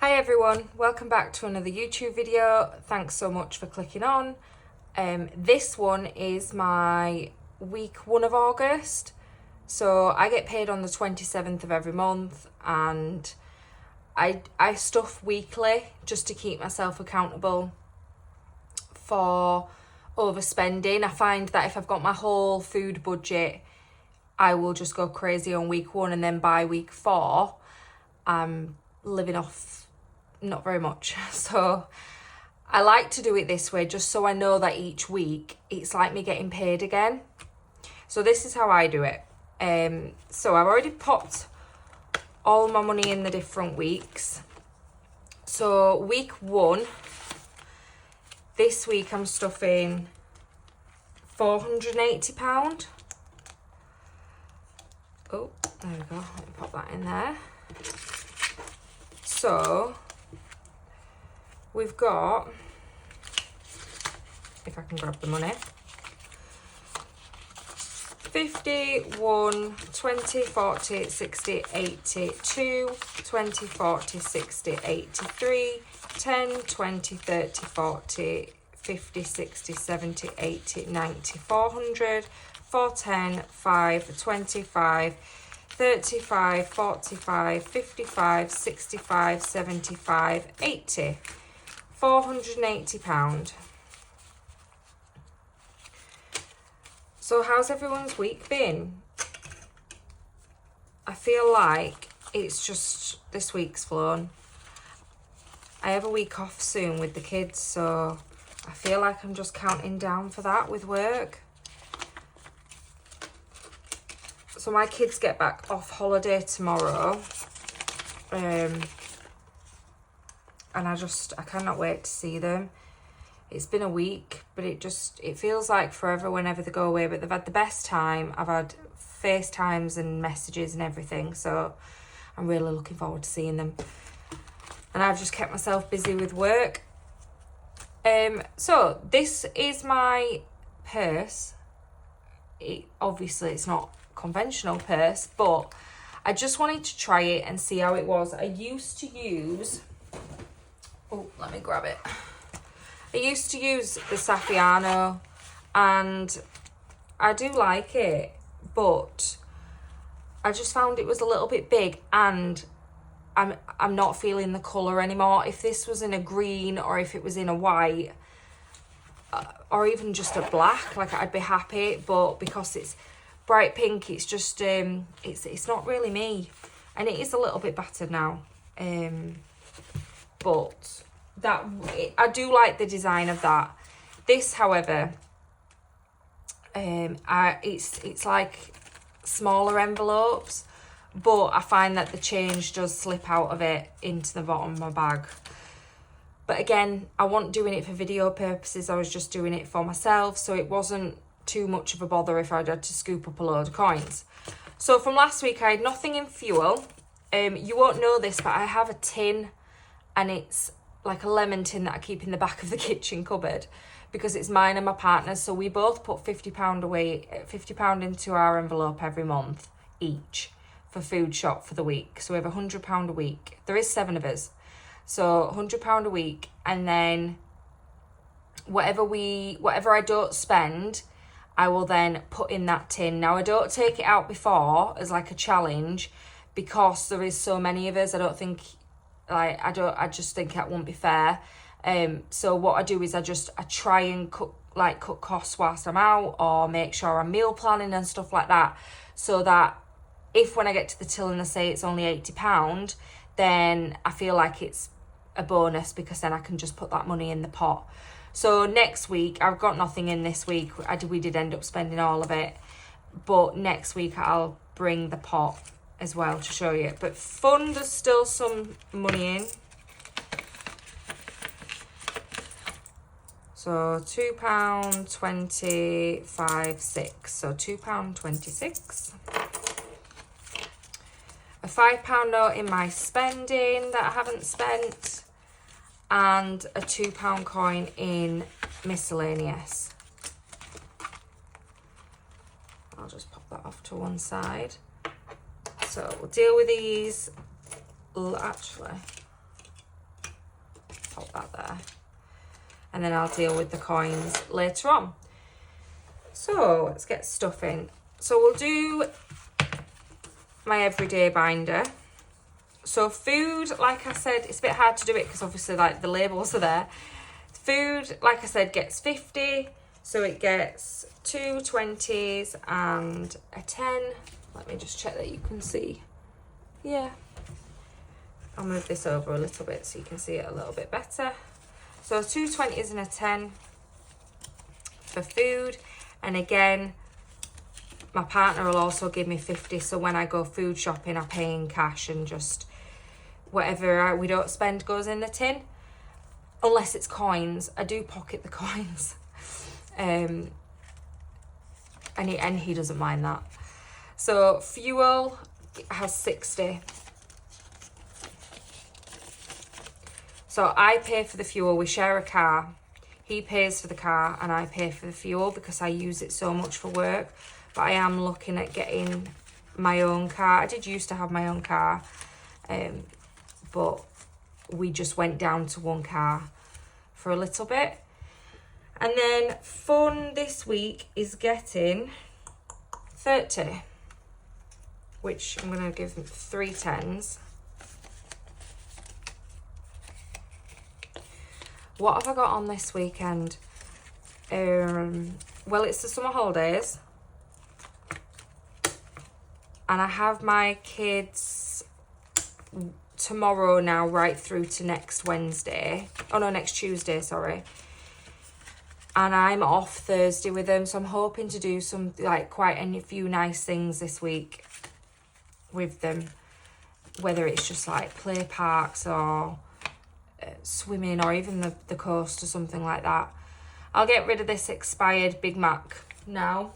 Hi everyone, welcome back to another YouTube video. Thanks so much for clicking on. This one is my week 1 of August. So I get paid on the 27th of every month, and I stuff weekly just to keep myself accountable for overspending. I find that if I've got my whole food budget, I will just go crazy on week 1, and then by week 4 I'm living off not very much. So I like to do it this way just so I know that each week it's like me getting paid again. So this is how I do it. So I've already popped all my money in the different weeks. So week 1, this week I'm stuffing £480. Oh, there we go. Let me pop that in there. So we've got, if I can grab the money, 50, 1, 20, 40, 60, 80, 2, 20, 40, 60, 83, 10, 20, 30, 40, 50, 60, 70, 80, 90, 400, 410, 5, 25, 35, 45, 55, 65, 75, 80. £480. So how's everyone's week been? I feel like it's just this week's flown. I have a week off soon with the kids, so I feel like I'm just counting down for that with work. So my kids get back off holiday tomorrow. And I cannot wait to see them. It's been a week, but it feels like forever whenever they go away, but they've had the best time. I've had FaceTimes and messages and everything, so I'm really looking forward to seeing them. And I've just kept myself busy with work. So this is my purse. Obviously it's not conventional purse, but I just wanted to try it and see how it was. I used to use, let me grab it. I used to use the Saffiano, and I do like it, but I just found it was a little bit big, and I'm not feeling the colour anymore. If this was in a green, or if it was in a white, or even just a black, like, I'd be happy, but because it's bright pink, it's just it's not really me, and it is a little bit battered now. But I do like the design of that. This, however, it's like smaller envelopes, but I find that the change does slip out of it into the bottom of my bag. But again, I wasn't doing it for video purposes. I was just doing it for myself, so it wasn't too much of a bother if I'd had to scoop up a load of coins. So from last week, I had nothing in fuel. You won't know this, but I have a tin, and it's like a lemon tin that I keep in the back of the kitchen cupboard because it's mine and my partner's. So we both put £50 into our envelope every month each for food shop for the week. So we have £100 a week. There is 7 of us. So £100 a week, and then whatever I don't spend, I will then put in that tin. Now, I don't take it out before as like a challenge because there is so many of us. I just think that won't be fair. So what I do is I try and cut costs whilst I'm out, or make sure I'm meal planning and stuff like that, so that if when I get to the till and they say it's only £80, then I feel like it's a bonus, because then I can just put that money in the pot. So next week, I've got nothing in this week. We did end up spending all of it, but next week I'll bring the pot as well to show you. But fun, there's still some money in. So £2.25 6. So £2.26. A £5 note in my spending that I haven't spent, and a £2 coin in miscellaneous. I'll just pop that off to one side. So we'll deal with these. Actually, pop that there. And then I'll deal with the coins later on. So let's get stuff in. So we'll do my everyday binder. So food, like I said, it's a bit hard to do it because obviously like the labels are there. Food, like I said, gets 50. So it gets 2 20s and a 10. Let me just check that you can see. Yeah. I'll move this over a little bit so you can see it a little bit better. So 2 20s and a 10 for food. And again, my partner will also give me 50. So when I go food shopping, I pay in cash and just whatever we don't spend goes in the tin. Unless it's coins. I do pocket the coins. And he doesn't mind that. So fuel has 60. So I pay for the fuel. We share a car. He pays for the car and I pay for the fuel because I use it so much for work. But I am looking at getting my own car. I did used to have my own car, but we just went down to one car for a little bit. And then fun this week is getting 30, which I'm going to give them 3 10s. What have I got on this weekend? Well, it's the summer holidays. And I have my kids tomorrow now right through to next Wednesday. Oh no, next Tuesday, sorry. And I'm off Thursday with them. So I'm hoping to do some, like, quite a few nice things this week with them. Whether it's just like play parks or swimming or even the coast or something like that. I'll get rid of this expired Big Mac now.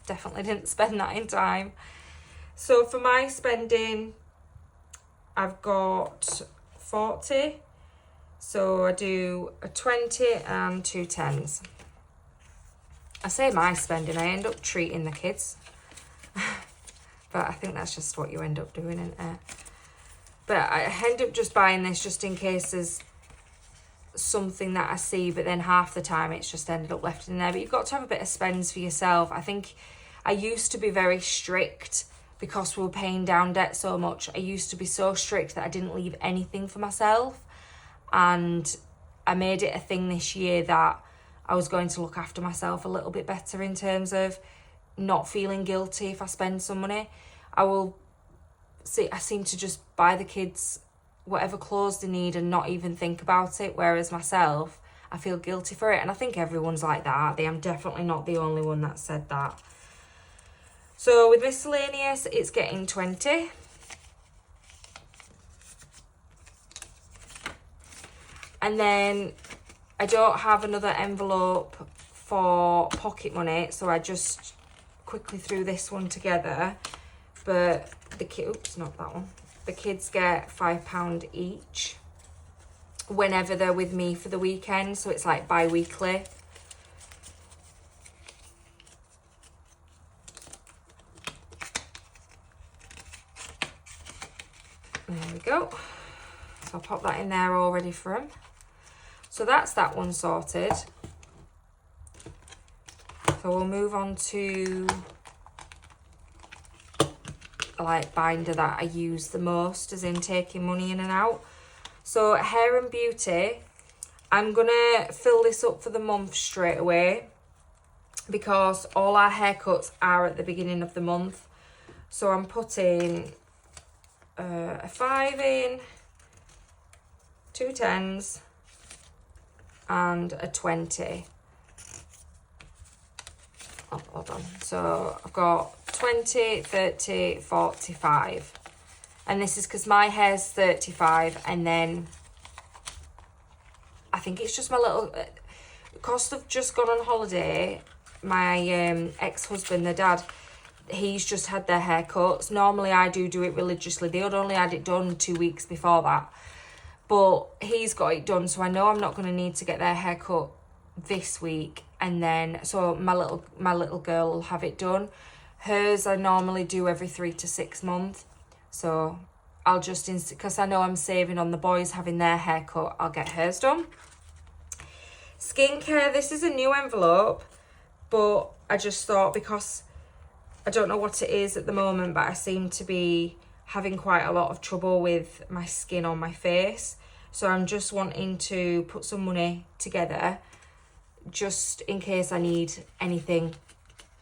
Definitely didn't spend that in time. So for my spending, I've got 40. So I do a 20 and 2 10s. I say my spending, I end up treating the kids. But I think that's just what you end up doing, isn't it? But I end up just buying this just in case there's something that I see, but then half the time it's just ended up left in there. But you've got to have a bit of spends for yourself. I think I used to be very strict because we were paying down debt so much. I used to be so strict that I didn't leave anything for myself. And I made it a thing this year that I was going to look after myself a little bit better in terms of not feeling guilty if I spend some money. I seem to just buy the kids whatever clothes they need and not even think about it. Whereas myself, I feel guilty for it. And I think everyone's like that, aren't they? I'm definitely not the only one that said that. So with miscellaneous, it's getting 20. And then I don't have another envelope for pocket money, so I just quickly threw this one together. But the not that one. The kids get £5 each whenever they're with me for the weekend, so it's like bi-weekly. There we go. So I'll pop that in there already for them. So that's that one sorted. So we'll move on to like binder that I use the most, as in taking money in and out. So hair and beauty, I'm gonna fill this up for the month straight away because all our haircuts are at the beginning of the month. So I'm putting a 5 in, 2 10s and a 20. Oh, hold on. So I've got 20, 30, 45. And this is because my hair's 35, and then I think it's just my little... Because I've just gone on holiday, my ex-husband, the dad, he's just had their haircuts. Normally I do it religiously. They had only had it done 2 weeks before that. But he's got it done, so I know I'm not going to need to get their haircut this week. And then, so my little girl will have it done. Hers I normally do every 3 to 6 months. So I'll just, because I know I'm saving on the boys having their haircut, I'll get hers done. Skincare, this is a new envelope, but I just thought, because I don't know what it is at the moment, but I seem to be having quite a lot of trouble with my skin on my face. So I'm just wanting to put some money together just in case I need anything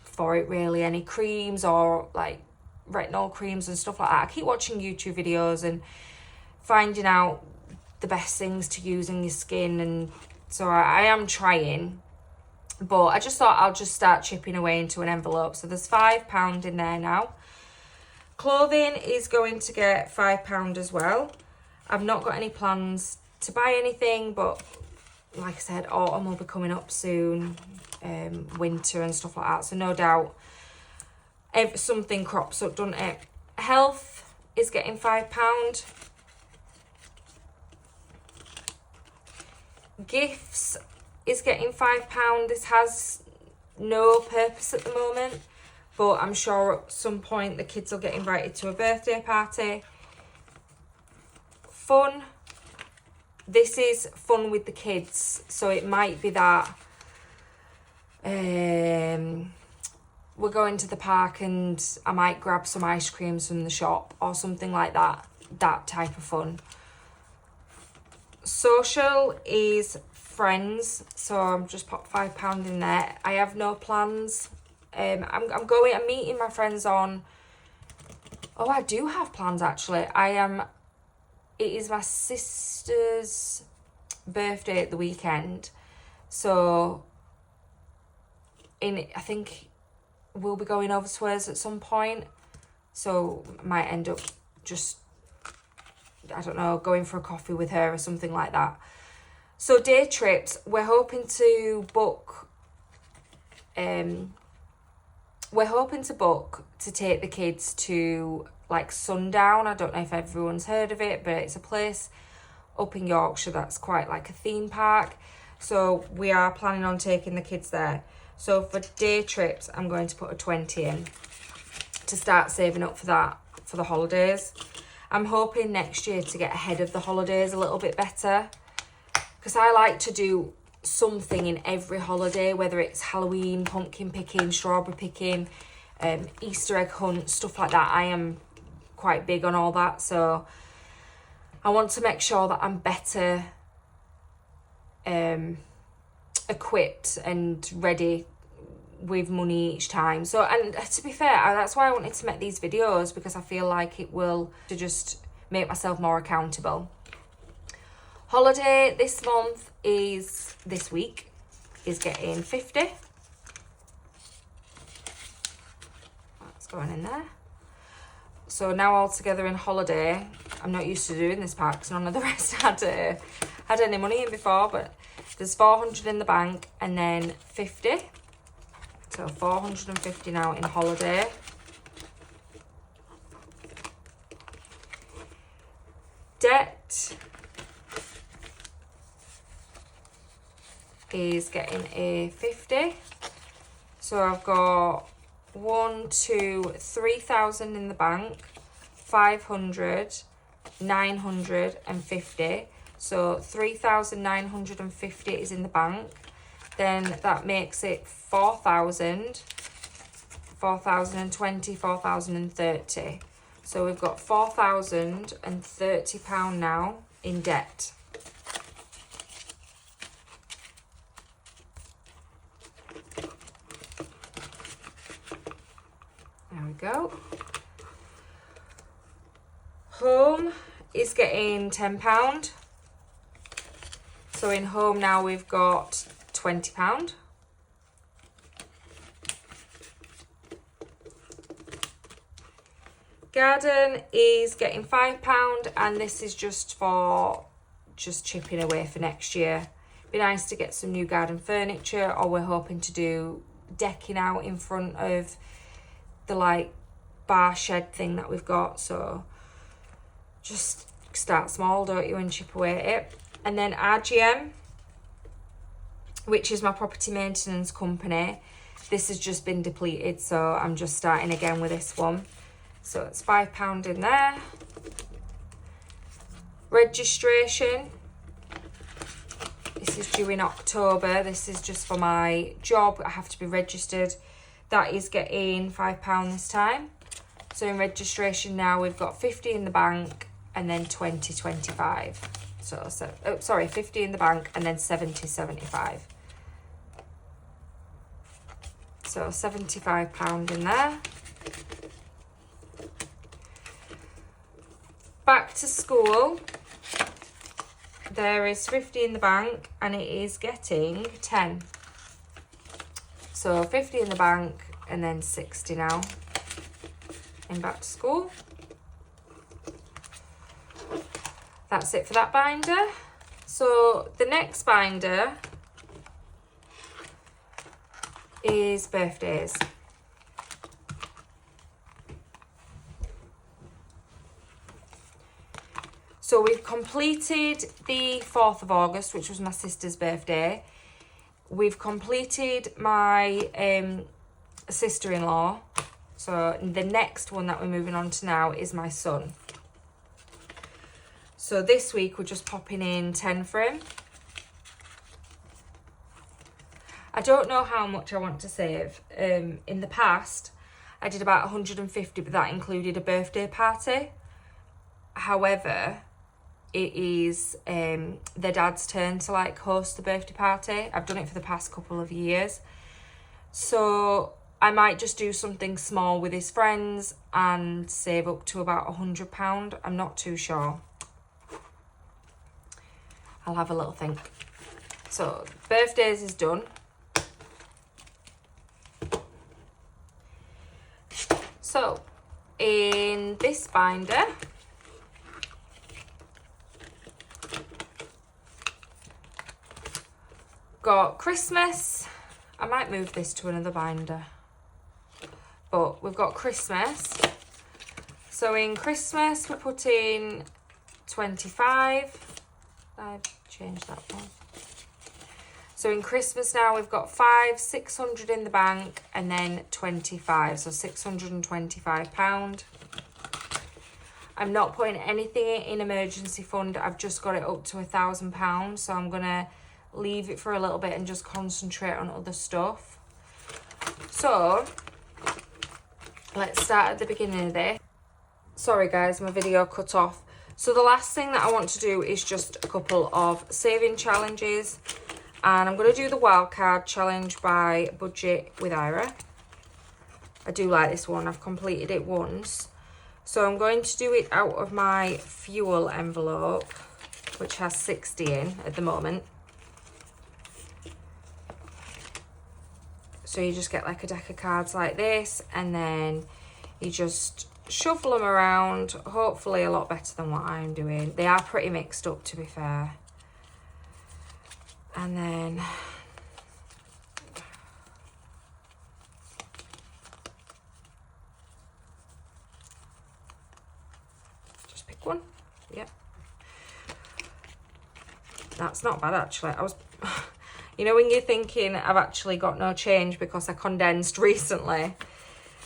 for it, really. Any creams or like retinol creams and stuff like that. I keep watching YouTube videos and finding out the best things to use in your skin, and so I am trying, but I just thought I'll just start chipping away into an envelope. So there's £5 in there now. Clothing is going to get £5 as well. I've not got any plans to buy anything, but like I said, autumn will be coming up soon, winter and stuff like that, so no doubt if something crops up, doesn't it? Health is getting £5. Gifts is getting £5. This has no purpose at the moment, but I'm sure at some point the kids will get invited to a birthday party. Fun. This is fun with the kids, so it might be that we're going to the park and I might grab some ice creams from the shop or something like that. That type of fun. Social is friends, so I'm just put £5 in there. I have no plans. I'm meeting my friends on, oh, I do have plans actually. It is my sister's birthday at the weekend, so I think we'll be going over to hers at some point, so I might end up just, I don't know, going for a coffee with her or something like that. So day trips, we're hoping to book to take the kids to like Sundown. I don't know if everyone's heard of it, but it's a place up in Yorkshire that's quite like a theme park. So we are planning on taking the kids there. So for day trips, I'm going to put a 20 in to start saving up for that for the holidays. I'm hoping next year to get ahead of the holidays a little bit better, because I like to do something in every holiday, whether it's Halloween, pumpkin picking, strawberry picking, Easter egg hunt, stuff like that. I am quite big on all that, so I want to make sure that I'm better equipped and ready with money each time. So, and to be fair, that's why I wanted to make these videos, because I feel like it will to just make myself more accountable. Holiday this week is getting 50. That's going in there. So now all together in holiday, I'm not used to doing this part because none of the rest had any money in before, but there's 400 in the bank and then 50. So 450 now in holiday. Debt is getting a 50. So I've got 3,000 in the bank, 500, 950. So 3,950 is in the bank. Then that makes it 4,000, 4,020, 4,030. So we've got £4,030 now in debt. There we go. Home is getting £10. So in home now we've got £20. Garden is getting £5, and this is just for chipping away for next year. Be nice to get some new garden furniture, or we're hoping to do decking out in front of the like bar shed thing that we've got. So just start small, don't you, and chip away at it. And then RGM, which is my property maintenance company, this has just been depleted, so I'm just starting again with this one. So it's £5 in there. Registration. This is due in October. This is just for my job. I have to be registered. That is getting £5 this time. So in registration now, we've got 50 in the bank and then 20, 25. So 50 in the bank and then 70, 75. So £75 in there. Back to school. There is 50 in the bank and it is getting 10. So 50 in the bank and then 60 now in back to school. That's it for that binder. So the next binder is birthdays. So we've completed the 4th of August, which was my sister's birthday. We've completed my sister-in-law. So the next one that we're moving on to now is my son. So this week we're just popping in 10 for him. I don't know how much I want to save. In the past, I did about 150, but that included a birthday party. However, it is their dad's turn to like host the birthday party. I've done it for the past couple of years. So I might just do something small with his friends and save up to about £100. I'm not too sure. I'll have a little think. So birthdays is done. So in this binder, got Christmas. I might move this to another binder, but we've got Christmas. So in Christmas we're putting 25. I've changed that one. So in Christmas now we've got 600 in the bank and then 25, so £625. I'm not putting anything in emergency fund. I've just got it up to £1,000, so I'm gonna leave it for a little bit and just concentrate on other stuff. So let's start at the beginning of this. Sorry guys, my video cut off. So the last thing that I want to do is just a couple of saving challenges, and I'm going to do the Wildcard challenge by Budget with Ira. I do like this one. I've completed it once. So I'm going to do it out of my fuel envelope, which has 60 in at the moment. So you just get like a deck of cards like this, and then you just shuffle them around, hopefully a lot better than what I'm doing. They are pretty mixed up, to be fair. And then just pick one. Yep. That's not bad actually. You know when you're thinking I've actually got no change because I condensed recently.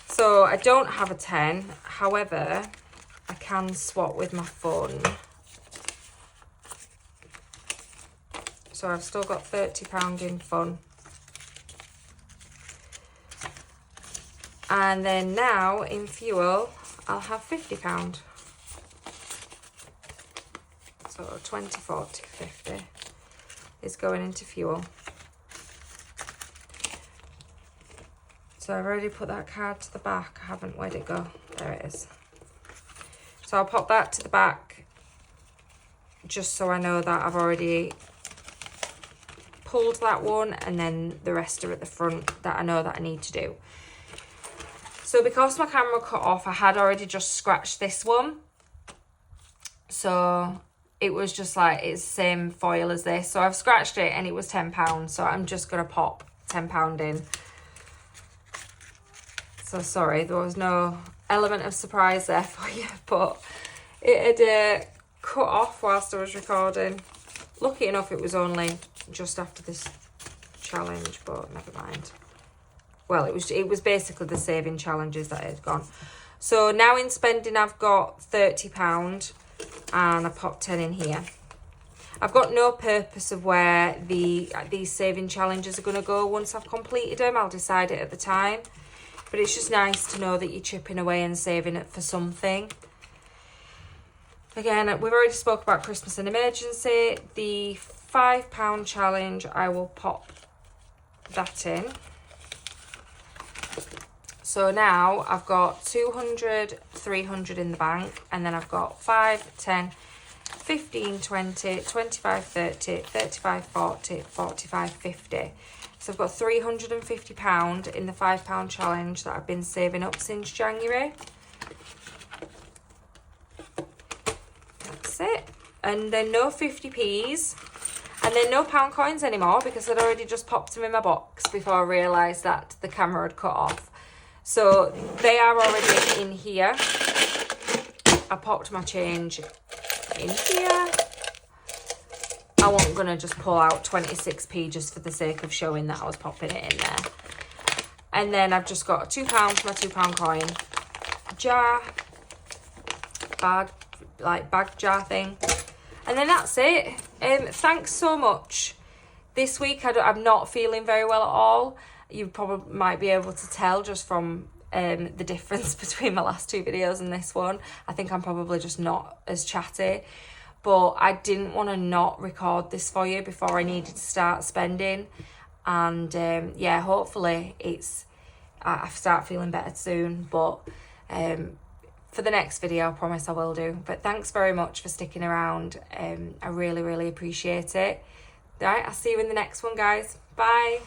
So I don't have a 10, however, I can swap with my phone. So I've still got £30 in fun. And then now in fuel, I'll have £50. So 20, 40, 50 is going into fuel. So I've already put that card to the back. I haven't. Where'd it go? There it is. So I'll pop that to the back just so I know that I've already pulled that one, and then the rest are at the front that I know that I need to do. So because my camera cut off, I had already just scratched this one. So it was just like, it's the same foil as this. So I've scratched it and it was £10. So I'm just going to pop £10 in. So sorry, there was no element of surprise there for you, but it had cut off whilst I was recording. Lucky enough, it was only just after this challenge, but never mind. Well, it was basically the saving challenges that had gone. So now in spending, I've got £30. and I pop 10 in here. I've got no purpose of where these saving challenges are going to go once I've completed them. I'll decide it at the time. But it's just nice to know that you're chipping away and saving it for something. Again, we've already spoke about Christmas and emergency. The £5 challenge, I will pop that in. So now I've got 200, 300 in the bank, and then I've got 5, 10, 15, 20, 25, 30, 35, 40, 45, 50. So I've got £350 in the £5 challenge that I've been saving up since January. That's it. And then no 50p's. And then no pound coins anymore because I'd already just popped them in my box before I realised that the camera had cut off. So they are already in here. I popped my change in here. I wasn't going to just pull out 26p just for the sake of showing that I was popping it in there. And then I've just got £2 for my £2 coin jar, bag jar thing. And then that's it. Thanks so much. This week I'm not feeling very well at all. You probably might be able to tell just from the difference between my last two videos and this one. I think I'm probably just not as chatty. But I didn't want to not record this for you before I needed to start spending. And yeah, hopefully I start feeling better soon. But for the next video, I promise I will do. But thanks very much for sticking around. I really, really appreciate it. Right, I'll see you in the next one, guys. Bye.